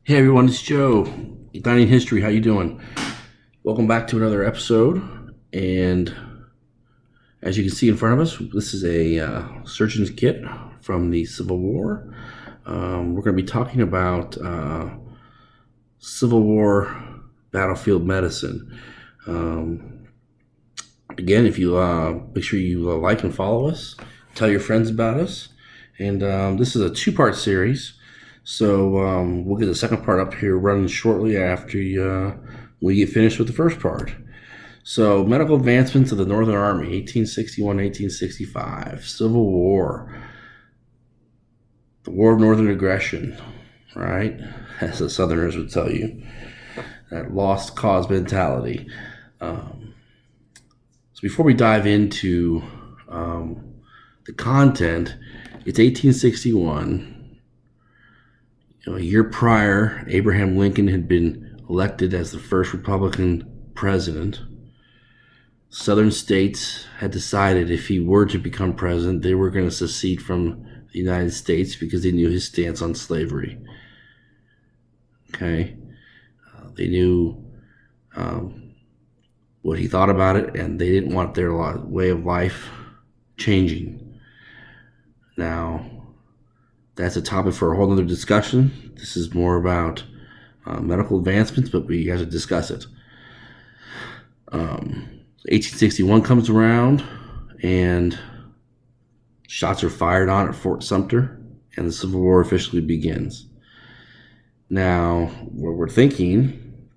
Hey everyone, it's Joe. Dining History, how you doing? Welcome back to another episode. And as you can see in front of us, this is a surgeon's kit from the Civil War. We're going to be talking about Civil War battlefield medicine. Um, Again, if you make sure you like and follow us, tell your friends about us. And this is a two-part series. So we'll get the second part up here running shortly after we get finished with the first part. So medical advancements of the Northern Army, 1861-1865, Civil War, the War of Northern Aggression, right? As the Southerners would tell you, that lost cause mentality. So before we dive into the content, it's 1861. A year prior, Abraham Lincoln had been elected as the first Republican president. Southern states had decided if he were to become president, they were going to secede from the United States because they knew his stance on slavery. Okay, they knew what he thought about it, and they didn't want their way of life changing. Now, that's a topic for a whole other discussion. This is more about medical advancements, but we have to discuss it. 1861 comes around, and shots are fired on at Fort Sumter, and the Civil War officially begins. Now, we're thinking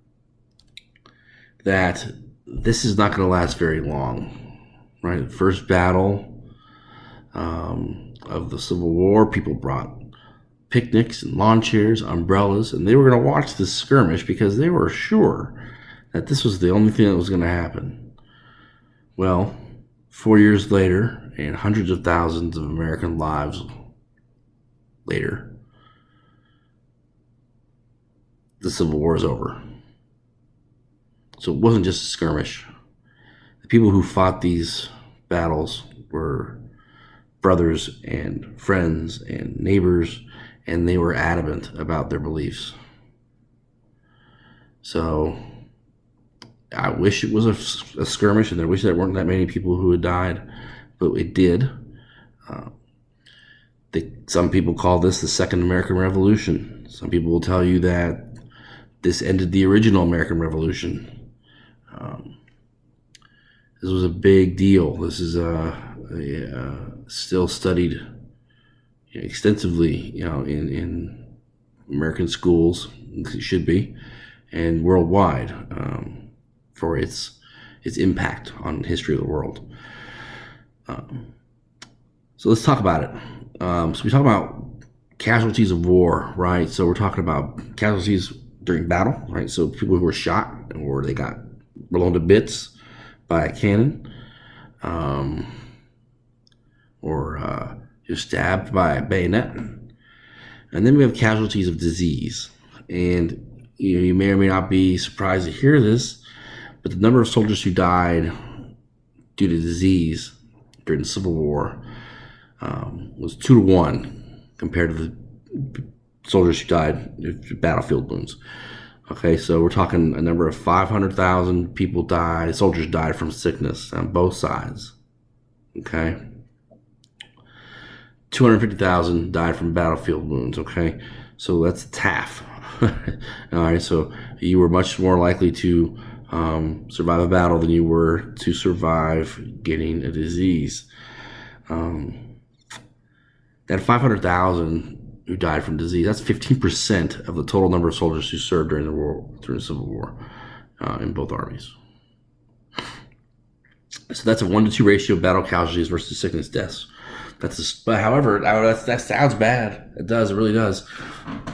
that this is not going to last very long, right? First battle of the Civil War, people brought picnics and lawn chairs, umbrellas, and they were going to watch this skirmish because they were sure that this was the only thing that was going to happen. Well, 4 years later, and hundreds of thousands of American lives later, the Civil War is over. So it wasn't just a skirmish. The people who fought these battles were brothers and friends and neighbors, and they were adamant about their beliefs. So I wish it was a skirmish, and I wish there weren't that many people who had died, but it did. Some people call this the Second American Revolution. Some people will tell you that this ended the original American Revolution. This was a big deal. This is still studied extensively, in American schools. It should be, and worldwide, for its impact on the history of the world. So let's talk about it. So we talk about casualties of war, right? So we're talking about casualties during battle, right? So people who were shot or they got blown to bits by a cannon, or just stabbed by a bayonet. And then we have casualties of disease. And you may or may not be surprised to hear this, but the number of soldiers who died due to disease during the Civil War was 2-to-1 compared to the soldiers who died of battlefield wounds. Okay, so we're talking a number of 500,000 people died, soldiers died from sickness on both sides. Okay, 250,000 died from battlefield wounds. Okay, so that's half. All right, so you were much more likely to survive a battle than you were to survive getting a disease. That 500,000 who died from disease, that's 15% of the total number of soldiers who served during the Civil War in both armies. So that's a 1-to-2 ratio of battle casualties versus sickness deaths. However, that sounds bad. It does, it really does.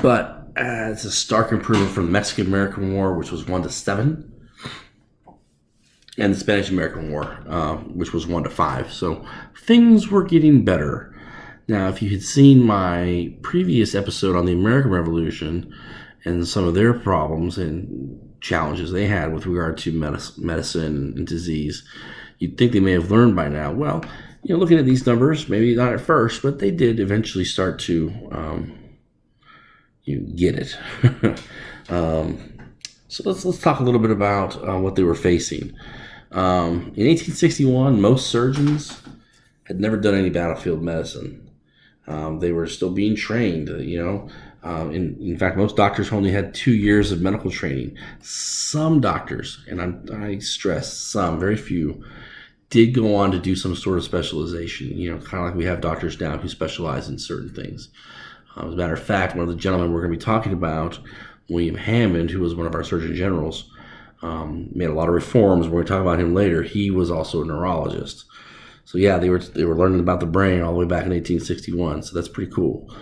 But it's a stark improvement from the Mexican-American War, which was 1-to-7, and the Spanish-American War, which was 1-to-5. So things were getting better. Now, if you had seen my previous episode on the American Revolution and some of their problems and challenges they had with regard to medicine and disease, you'd think they may have learned by now. Well, looking at these numbers, maybe not at first, but they did eventually start to you get it. So let's talk a little bit about what they were facing. In 1861, most surgeons had never done any battlefield medicine. They were still being trained, in fact, most doctors only had 2 years of medical training. Some doctors, and I stress some, very few, did go on to do some sort of specialization, kind of like we have doctors now who specialize in certain things. As a matter of fact, one of the gentlemen we're going to be talking about, William Hammond, who was one of our Surgeon Generals, made a lot of reforms. We're going to talk about him later. He was also a neurologist. So yeah, they were learning about the brain all the way back in 1861. So that's pretty cool.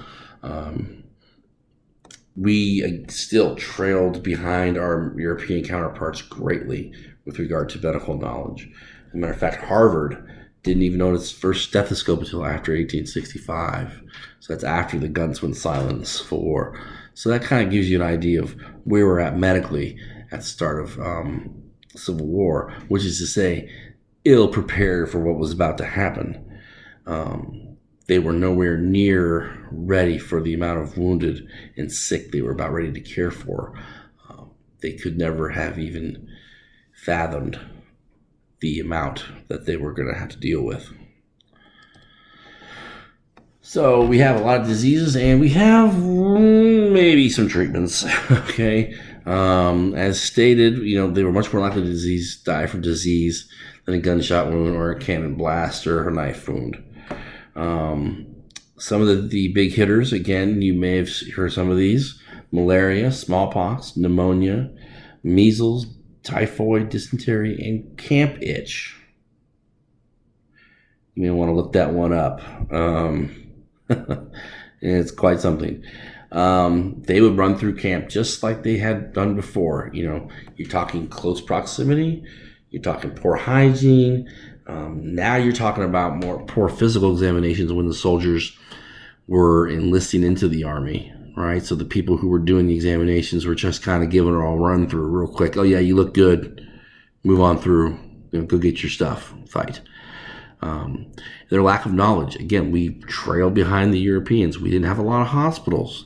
We still trailed behind our European counterparts greatly with regard to medical knowledge. As a matter of fact, Harvard didn't even know its first stethoscope until after 1865. So that's after the guns went silent in the Civil War. So that kind of gives you an idea of where we're at medically at the start of the Civil War, which is to say, ill prepared for what was about to happen. They were nowhere near ready for the amount of wounded and sick they were about ready to care for. They could never have even fathomed the amount that they were going to have to deal with. So we have a lot of diseases, and we have maybe some treatments. Okay, as stated, they were much more likely to die from disease than a gunshot wound or a cannon blast or a knife wound. Some of the big hitters, again, you may have heard some of these: malaria, smallpox, pneumonia, measles, typhoid, dysentery, and camp itch. You may want to look that one up. It's quite something. They would run through camp just like they had done before. You're talking close proximity, you're talking poor hygiene. Now you're talking about more poor physical examinations when the soldiers were enlisting into the Army, right? So the people who were doing the examinations were just kind of giving it all run through real quick. Oh yeah, you look good. Move on through. Go get your stuff. Fight. Their lack of knowledge. Again, we trailed behind the Europeans. We didn't have a lot of hospitals.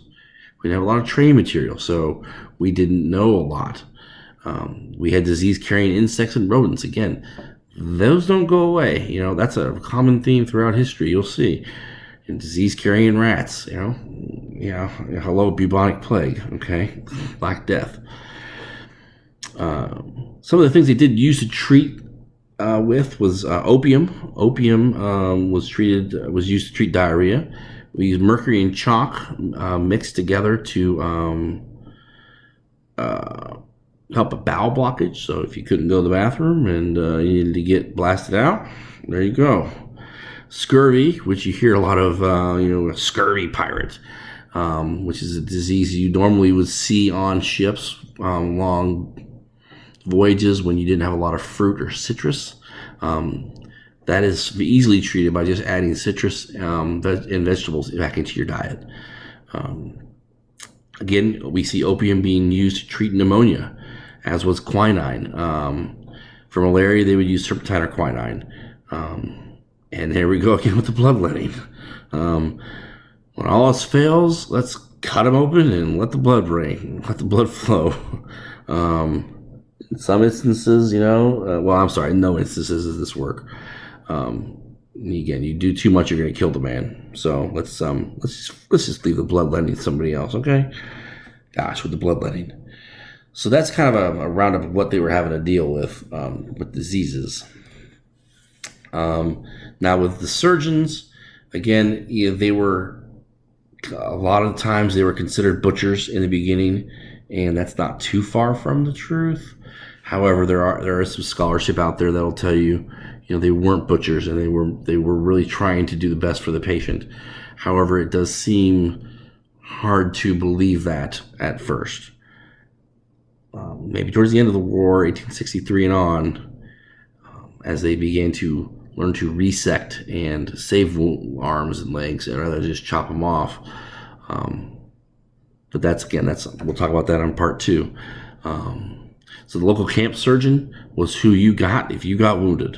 We didn't have a lot of training material, so we didn't know a lot. We had disease-carrying insects and rodents. Again, those don't go away. That's a common theme throughout history. You'll see. And disease-carrying rats. Hello, bubonic plague. Okay, Black Death. Some of the things they did use to treat with was opium. Opium was used to treat diarrhea. We used mercury and chalk mixed together to help a bowel blockage. So if you couldn't go to the bathroom and you needed to get blasted out, there you go. Scurvy, which you hear a lot of, a scurvy pirate, which is a disease you normally would see on ships long voyages when you didn't have a lot of fruit or citrus. That is easily treated by just adding citrus and vegetables back into your diet. Again, we see opium being used to treat pneumonia, as was quinine. For malaria, they would use turpentine or quinine. And there we go again with the bloodletting. When all else fails, let's cut them open and let the blood rain, let the blood flow. In some instances, no instances does this work. Again, you do too much, you're going to kill the man. So let's just leave the bloodletting to somebody else, okay? Gosh, with the bloodletting. So that's kind of a roundup of what they were having to deal with diseases. Now with the surgeons, again, they were a lot of times they were considered butchers in the beginning, and that's not too far from the truth. However, there is some scholarship out there that'll tell you, they weren't butchers, and they were really trying to do the best for the patient. However, it does seem hard to believe that at first. Maybe towards the end of the war, 1863 and on, as they began to learn to resect and save arms and legs, and rather just chop them off. But we'll talk about that on part 2. So the local camp surgeon was who you got if you got wounded.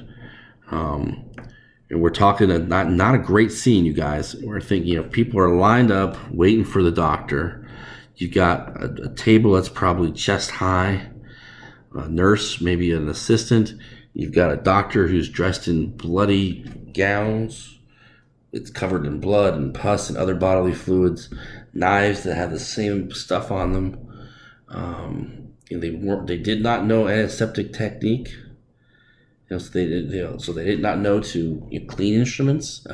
And we're talking not a great scene, you guys. We're thinking, people are lined up waiting for the doctor. You've got a table that's probably chest high, a nurse, maybe an assistant. You've got a doctor who's dressed in bloody gowns. It's covered in blood and pus and other bodily fluids. Knives that have the same stuff on them. And they did not know antiseptic technique. So they did not know to clean instruments.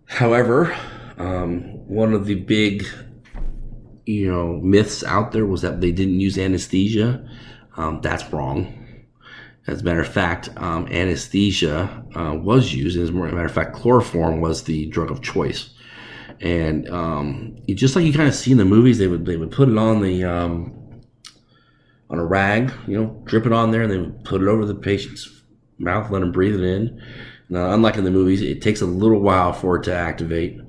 However, one of the big myths out there was that they didn't use anesthesia. That's wrong. As a matter of fact, anesthesia was used. As a matter of fact, chloroform was the drug of choice. And just like you kind of see in the movies, they would put it on the on a rag, drip it on there, and they would put it over the patient's mouth, let him breathe it in. Now, unlike in the movies, it takes a little while for it to activate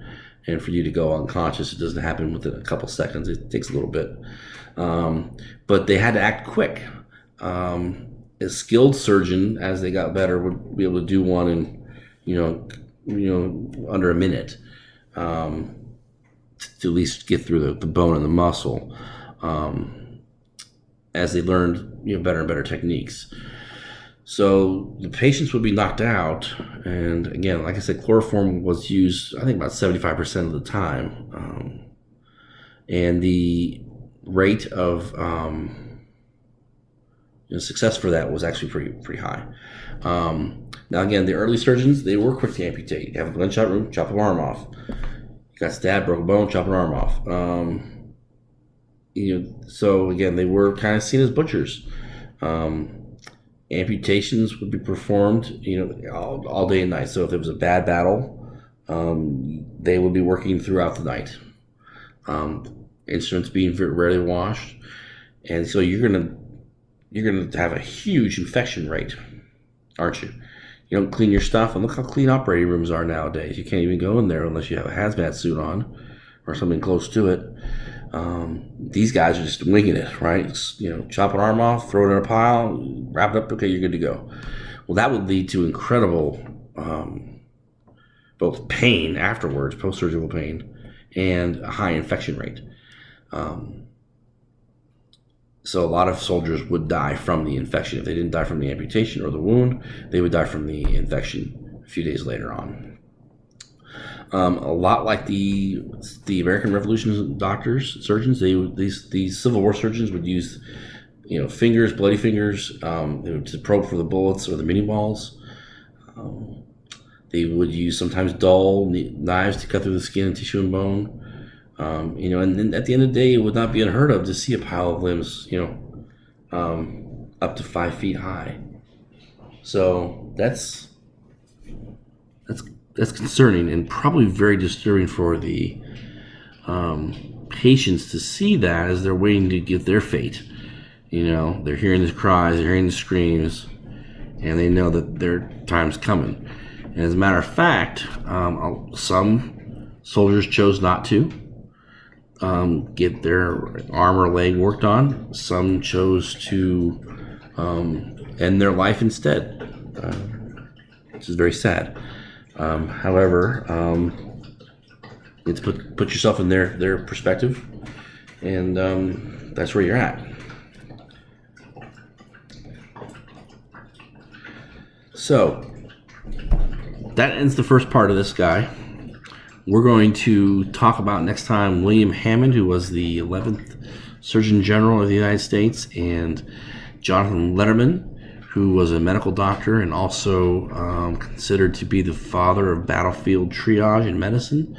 and for you to go unconscious. It doesn't happen within a couple seconds. It takes a little bit. But they had to act quick. A skilled surgeon, as they got better, would be able to do one in, under a minute, to at least get through the bone and the muscle, as they learned, better and better techniques. So the patients would be knocked out, and again, like I said, chloroform was used, I think, about 75% of the time, and the rate of success for that was actually pretty high. Now again, the early surgeons, they were quick to amputate. You have a gunshot wound, chop an arm off. You got stabbed, broke a bone, chop an arm off. So again, they were kind of seen as butchers. Amputations would be performed, all day and night. So if it was a bad battle, they would be working throughout the night. Instruments being rarely washed, and so you're gonna have a huge infection rate, aren't you? You don't clean your stuff, and look how clean operating rooms are nowadays. You can't even go in there unless you have a hazmat suit on or something close to it. These guys are just winging it, right? Chop an arm off, throw it in a pile, wrap it up. Okay, you're good to go. Well, that would lead to incredible both pain afterwards, post-surgical pain, and a high infection rate. So a lot of soldiers would die from the infection. If they didn't die from the amputation or the wound, they would die from the infection a few days later on. A lot like the American Revolution doctors, surgeons, these Civil War surgeons would use, fingers, bloody fingers, to probe for the bullets or the mini balls. They would use sometimes dull knives to cut through the skin and tissue and bone. And then at the end of the day, it would not be unheard of to see a pile of limbs, up to 5 feet high. So that's concerning and probably very disturbing for the patients to see that as they're waiting to get their fate. They're hearing the cries, they're hearing the screams, and they know that their time's coming. And as a matter of fact, some soldiers chose not to get their arm or leg worked on. Some chose to end their life instead, which is very sad. However, you have to put yourself in their perspective, and that's where you're at. So that ends the first part of this guy. We're going to talk about next time William Hammond, who was the 11th Surgeon General of the United States, and Jonathan Letterman, who was a medical doctor and also considered to be the father of battlefield triage in medicine.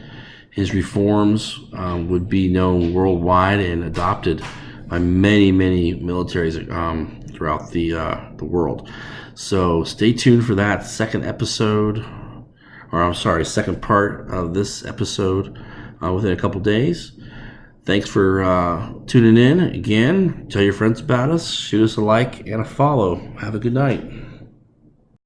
His reforms would be known worldwide and adopted by many, many militaries throughout the world. So stay tuned for that second part of this episode within a couple days. Thanks for tuning in. Again, tell your friends about us, shoot us a like and a follow. Have a good night.